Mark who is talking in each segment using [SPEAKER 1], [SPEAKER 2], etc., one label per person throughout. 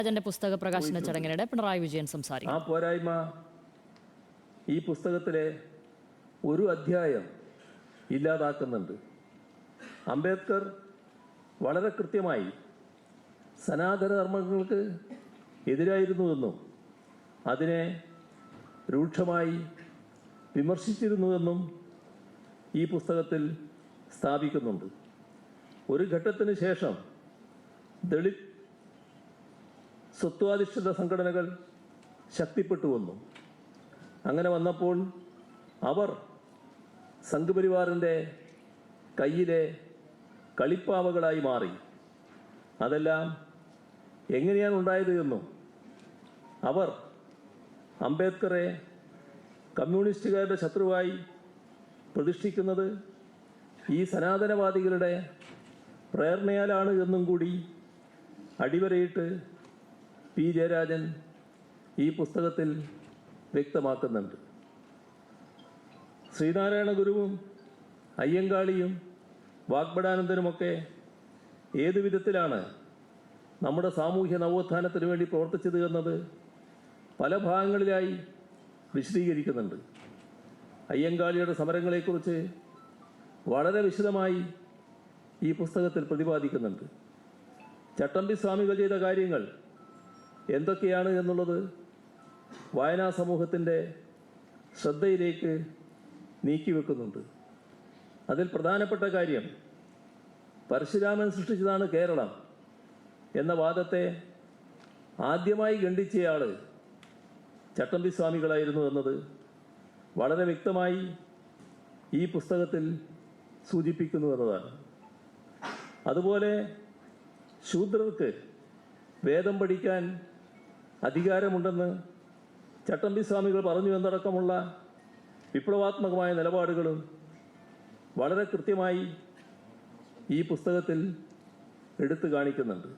[SPEAKER 1] രാജന്റെ പുസ്തക പ്രകാശന ചടങ്ങിനിടെ പിണറായി വിജയൻ സംസാരിക്കും.
[SPEAKER 2] ആ പോരായ്മ ഈ പുസ്തകത്തിലെ ഒരു അധ്യായം ഇല്ലാതാക്കുന്നുണ്ട്. അംബേദ്കർ വളരെ കൃത്യമായി സനാതന ധർമ്മങ്ങൾക്ക് എതിരായിരുന്നുവെന്നും അതിനെ രൂക്ഷമായി വിമർശിച്ചിരുന്നുവെന്നും ഈ പുസ്തകത്തിൽ സ്ഥാപിക്കുന്നുണ്ട്. ഒരു ഘട്ടത്തിന് ശേഷം ദളിത് സ്വത്വാധിഷ്ഠിത സംഘടനകൾ ശക്തിപ്പെട്ടു വന്നു. അങ്ങനെ വന്നപ്പോൾ അവർ സംഘപരിവാറിൻ്റെ കയ്യിലെ കളിപ്പാവകളായി മാറി. അതെല്ലാം എങ്ങനെയാണ് ഉണ്ടായത് എന്നും അവർ അംബേദ്കറെ കമ്മ്യൂണിസ്റ്റുകാരുടെ ശത്രുവായി പ്രതിഷ്ഠിക്കുന്നത് ഈ സനാതനവാദികളുടെ പ്രേരണയാലാണ് എന്നും കൂടി അടിവരയിട്ട് പി ജയരാജൻ ഈ പുസ്തകത്തിൽ വ്യക്തമാക്കുന്നുണ്ട്. ശ്രീനാരായണ ഗുരുവും അയ്യങ്കാളിയും വാഗ്ഭടാനന്ദനുമൊക്കെ ഏതു വിധത്തിലാണ് നമ്മുടെ സാമൂഹ്യ നവോത്ഥാനത്തിന് വേണ്ടി പ്രവർത്തിച്ചത് എന്നത് പല ഭാഗങ്ങളിലായി വിശദീകരിക്കുന്നുണ്ട്. അയ്യങ്കാളിയുടെ സമരങ്ങളെക്കുറിച്ച് വളരെ വിശദമായി ഈ പുസ്തകത്തിൽ പ്രതിപാദിക്കുന്നുണ്ട്. ചട്ടമ്പി സ്വാമികൾ ചെയ്ത കാര്യങ്ങൾ എന്തൊക്കെയാണ് എന്നുള്ളത് വായനാ സമൂഹത്തിൻ്റെ ശ്രദ്ധയിലേക്ക് നീക്കിവെക്കുന്നുണ്ട്. അതിൽ പ്രധാനപ്പെട്ട കാര്യം പരശുരാമൻ സൃഷ്ടിച്ചതാണ് കേരളം എന്ന വാദത്തെ ആദ്യമായി ഖണ്ഡിച്ചയാൾ ചട്ടമ്പി സ്വാമികളായിരുന്നു എന്നത് വളരെ വ്യക്തമായി ഈ പുസ്തകത്തിൽ സൂചിപ്പിക്കുന്നു എന്നതാണ്. അതുപോലെ ശൂദ്രർക്ക് വേദം പഠിക്കാൻ അധികാരമുണ്ടെന്ന് ചട്ടമ്പി സ്വാമികൾ പറഞ്ഞു എന്നടക്കമുള്ള വിപ്ലവാത്മകമായ നിലപാടുകളും വളരെ കൃത്യമായി ഈ പുസ്തകത്തിൽ എടുത്തു കാണിക്കുന്നുണ്ട്.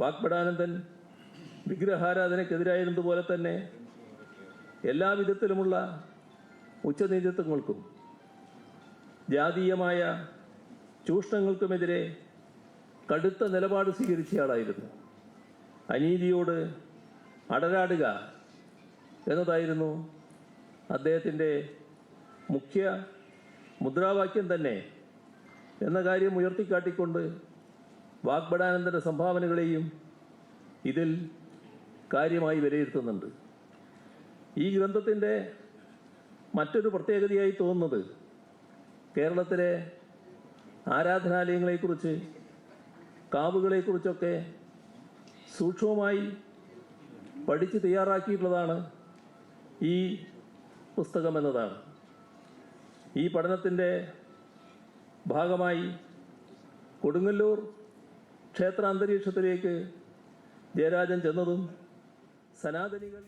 [SPEAKER 2] വാഗ്ഭടാനന്ദൻ വിഗ്രഹാരാധനയ്ക്കെതിരായിരുന്നതുപോലെ തന്നെ എല്ലാവിധത്തിലുമുള്ള ഉച്ചനീചത്വങ്ങൾക്കും ജാതീയമായ ചൂഷണങ്ങൾക്കുമെതിരെ കടുത്ത നിലപാട് സ്വീകരിച്ചയാളായിരുന്നു. അനീതിയോട് അടരാടുക എന്നതായിരുന്നു അദ്ദേഹത്തിൻ്റെ മുഖ്യ മുദ്രാവാക്യം തന്നെ എന്ന കാര്യം ഉയർത്തിക്കാട്ടിക്കൊണ്ട് വാഗ്ഭടാനന്ദൻ്റെ സംഭാവനകളെയും ഇതിൽ കാര്യമായി വിലയിരുത്തുന്നുണ്ട്. ഈ ഗ്രന്ഥത്തിൻ്റെ മറ്റൊരു പ്രത്യേകതയായി തോന്നുന്നത് കേരളത്തിലെ ആരാധനാലയങ്ങളെക്കുറിച്ച് കാവുകളെക്കുറിച്ചൊക്കെ സൂക്ഷ്മമായി പഠിച്ച് തയ്യാറാക്കിയിട്ടുള്ളതാണ് ഈ പുസ്തകം എന്നതാണ്. ഈ പഠനത്തിൻ്റെ ഭാഗമായി കൊടുങ്ങല്ലൂർ ക്ഷേത്ര അന്തരീക്ഷത്തിലേക്ക് ജയരാജൻ ചെന്നതും സനാതനികൾ